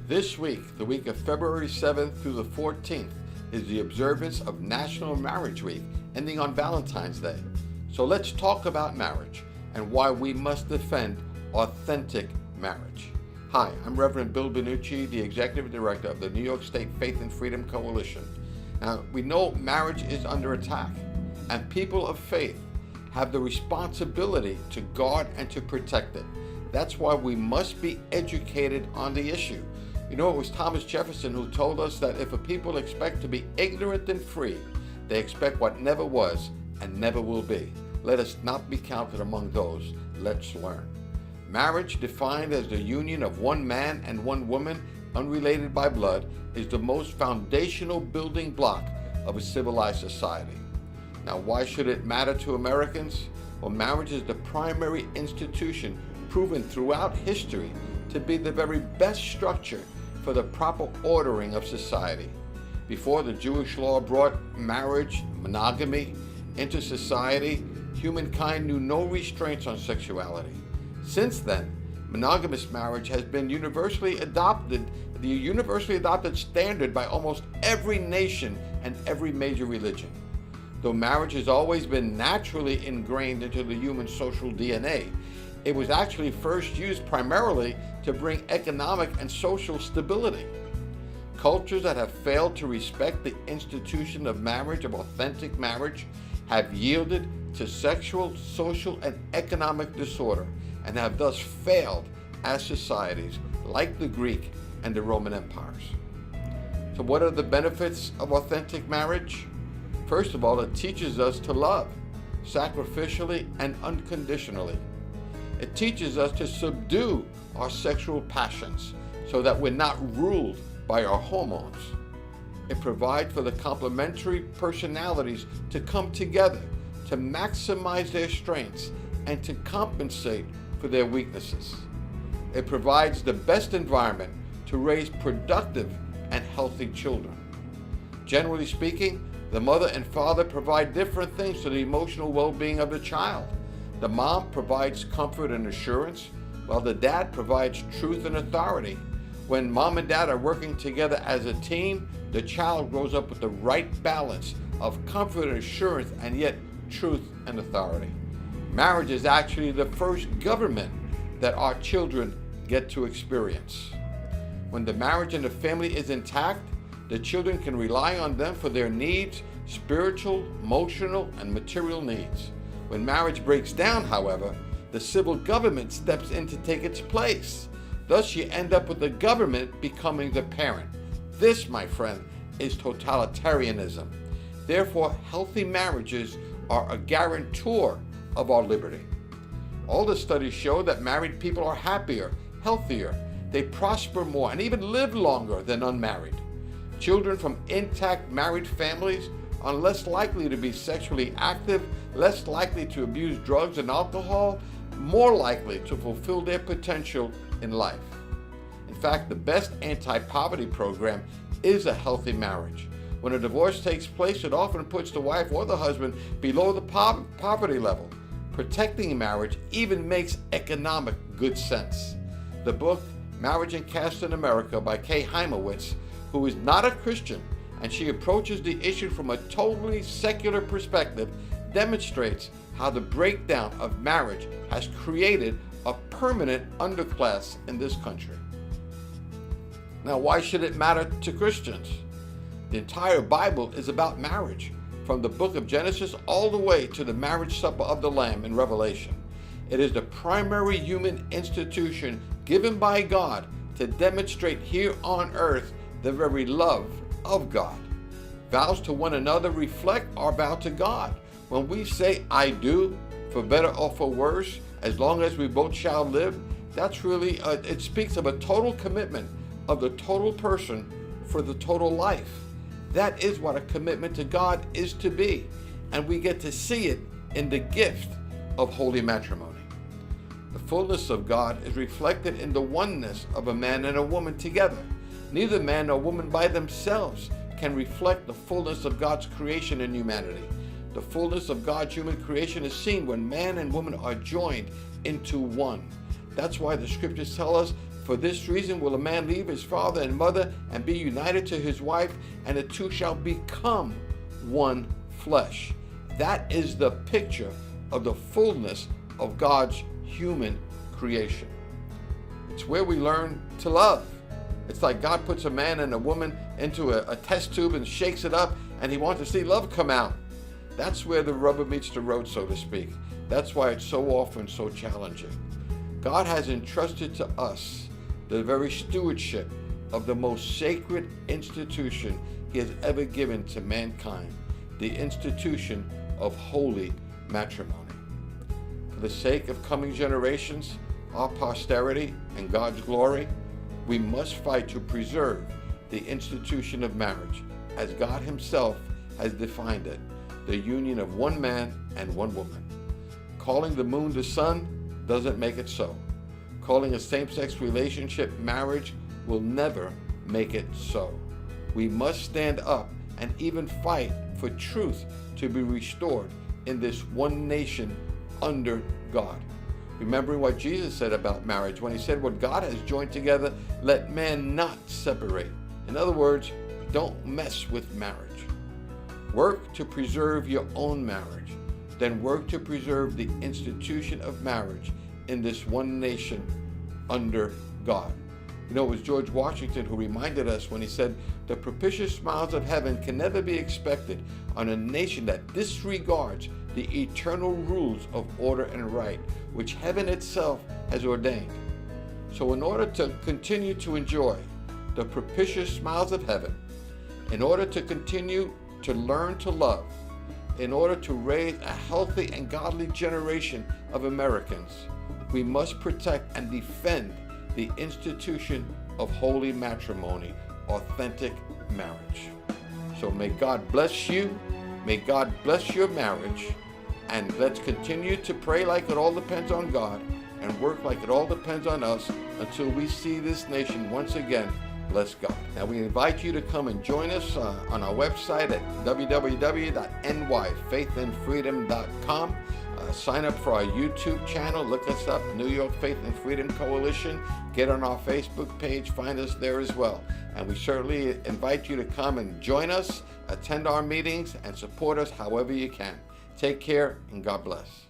This week, the week of February 7th through the 14th, is the observance of National Marriage Week, ending on Valentine's Day. So let's talk about marriage and why we must defend authentic marriage. Hi, I'm Reverend Bill Banuchi, the Executive Director of the New York State Faith and Freedom Coalition. Now, we know marriage is under attack, and people of faith have the responsibility to guard and to protect it. That's why we must be educated on the issue. You know, it was Thomas Jefferson who told us that if a people expect to be ignorant and free, they expect what never was and never will be. Let us not be counted among those. Let's learn. Marriage, defined as the union of one man and one woman, unrelated by blood, is the most foundational building block of a civilized society. Now, why should it matter to Americans? Well, marriage is the primary institution proven throughout history to be the very best structure for the proper ordering of society. Before the Jewish law brought marriage, monogamy, into society, humankind knew no restraints on sexuality. Since then, monogamous marriage has been universally adopted, the universally adopted standard by almost every nation and every major religion. Though marriage has always been naturally ingrained into the human social DNA, it was actually first used primarily to bring economic and social stability. Cultures that have failed to respect the institution of marriage, of authentic marriage, have yielded to sexual, social, and economic disorder and have thus failed as societies like the Greek and the Roman empires. So what are the benefits of authentic marriage? First of all, it teaches us to love sacrificially and unconditionally. It teaches us to subdue our sexual passions so that we're not ruled by our hormones. It provides for the complementary personalities to come together, to maximize their strengths, and to compensate for their weaknesses. It provides the best environment to raise productive and healthy children. Generally speaking, the mother and father provide different things to the emotional well-being of the child. The mom provides comfort and assurance, while the dad provides truth and authority. When mom and dad are working together as a team, the child grows up with the right balance of comfort and assurance and yet truth and authority. Marriage is actually the first government that our children get to experience. When the marriage and the family is intact, the children can rely on them for their needs, spiritual, emotional, and material needs. When marriage breaks down, however, the civil government steps in to take its place. Thus, you end up with the government becoming the parent. This, my friend, is totalitarianism. Therefore, healthy marriages are a guarantor of our liberty. All the studies show that married people are happier, healthier, they prosper more, and even live longer than unmarried. Children from intact married families are less likely to be sexually active, less likely to abuse drugs and alcohol, more likely to fulfill their potential in life. In fact, the best anti-poverty program is a healthy marriage. When a divorce takes place, it often puts the wife or the husband below the poverty level. Protecting marriage even makes economic good sense. The book, Marriage and Caste in America by Kay Heimowitz, who is not a Christian, and she approaches the issue from a totally secular perspective, demonstrates how the breakdown of marriage has created a permanent underclass in this country. Now, why should it matter to Christians? The entire Bible is about marriage, from the book of Genesis all the way to the marriage supper of the Lamb in Revelation. It is the primary human institution given by God to demonstrate here on earth the very love of God. Vows to one another reflect our vow to God. When we say, I do, for better or for worse, as long as we both shall live, that's really, it speaks of a total commitment of the total person for the total life. That is what a commitment to God is to be, and we get to see it in the gift of holy matrimony. The fullness of God is reflected in the oneness of a man and a woman together. Neither man nor woman by themselves can reflect the fullness of God's creation in humanity. The fullness of God's human creation is seen when man and woman are joined into one. That's why the scriptures tell us, For this reason will a man leave his father and mother and be united to his wife, and the two shall become one flesh. That is the picture of the fullness of God's human creation. It's where we learn to love. It's like God puts a man and a woman into a test tube and shakes it up, and he wants to see love come out. That's where the rubber meets the road, so to speak. That's why it's so often so challenging. God has entrusted to us the very stewardship of the most sacred institution he has ever given to mankind, the institution of holy matrimony. For the sake of coming generations, our posterity, and God's glory, we must fight to preserve the institution of marriage as God himself has defined it, the union of one man and one woman. Calling the moon the sun doesn't make it so. Calling a same-sex relationship marriage will never make it so. We must stand up and even fight for truth to be restored in this one nation under God. Remembering what Jesus said about marriage when he said, what God has joined together, let man not separate. In other words, don't mess with marriage. Work to preserve your own marriage. Then work to preserve the institution of marriage in this one nation under God. You know, it was George Washington who reminded us when he said, the propitious smiles of heaven can never be expected on a nation that disregards the eternal rules of order and right, which heaven itself has ordained. So in order to continue to enjoy the propitious smiles of heaven, in order to continue to learn to love, in order to raise a healthy and godly generation of Americans, we must protect and defend the institution of holy matrimony, authentic marriage. So may God bless you, may God bless your marriage, and let's continue to pray like it all depends on God and work like it all depends on us until we see this nation once again bless God. Now we invite you to come and join us on our website at www.nyfaithandfreedom.com. Sign up for our YouTube channel. Look us up, New York Faith and Freedom Coalition. Get on our Facebook page. Find us there as well. And we certainly invite you to come and join us, attend our meetings, and support us however you can. Take care, and God bless.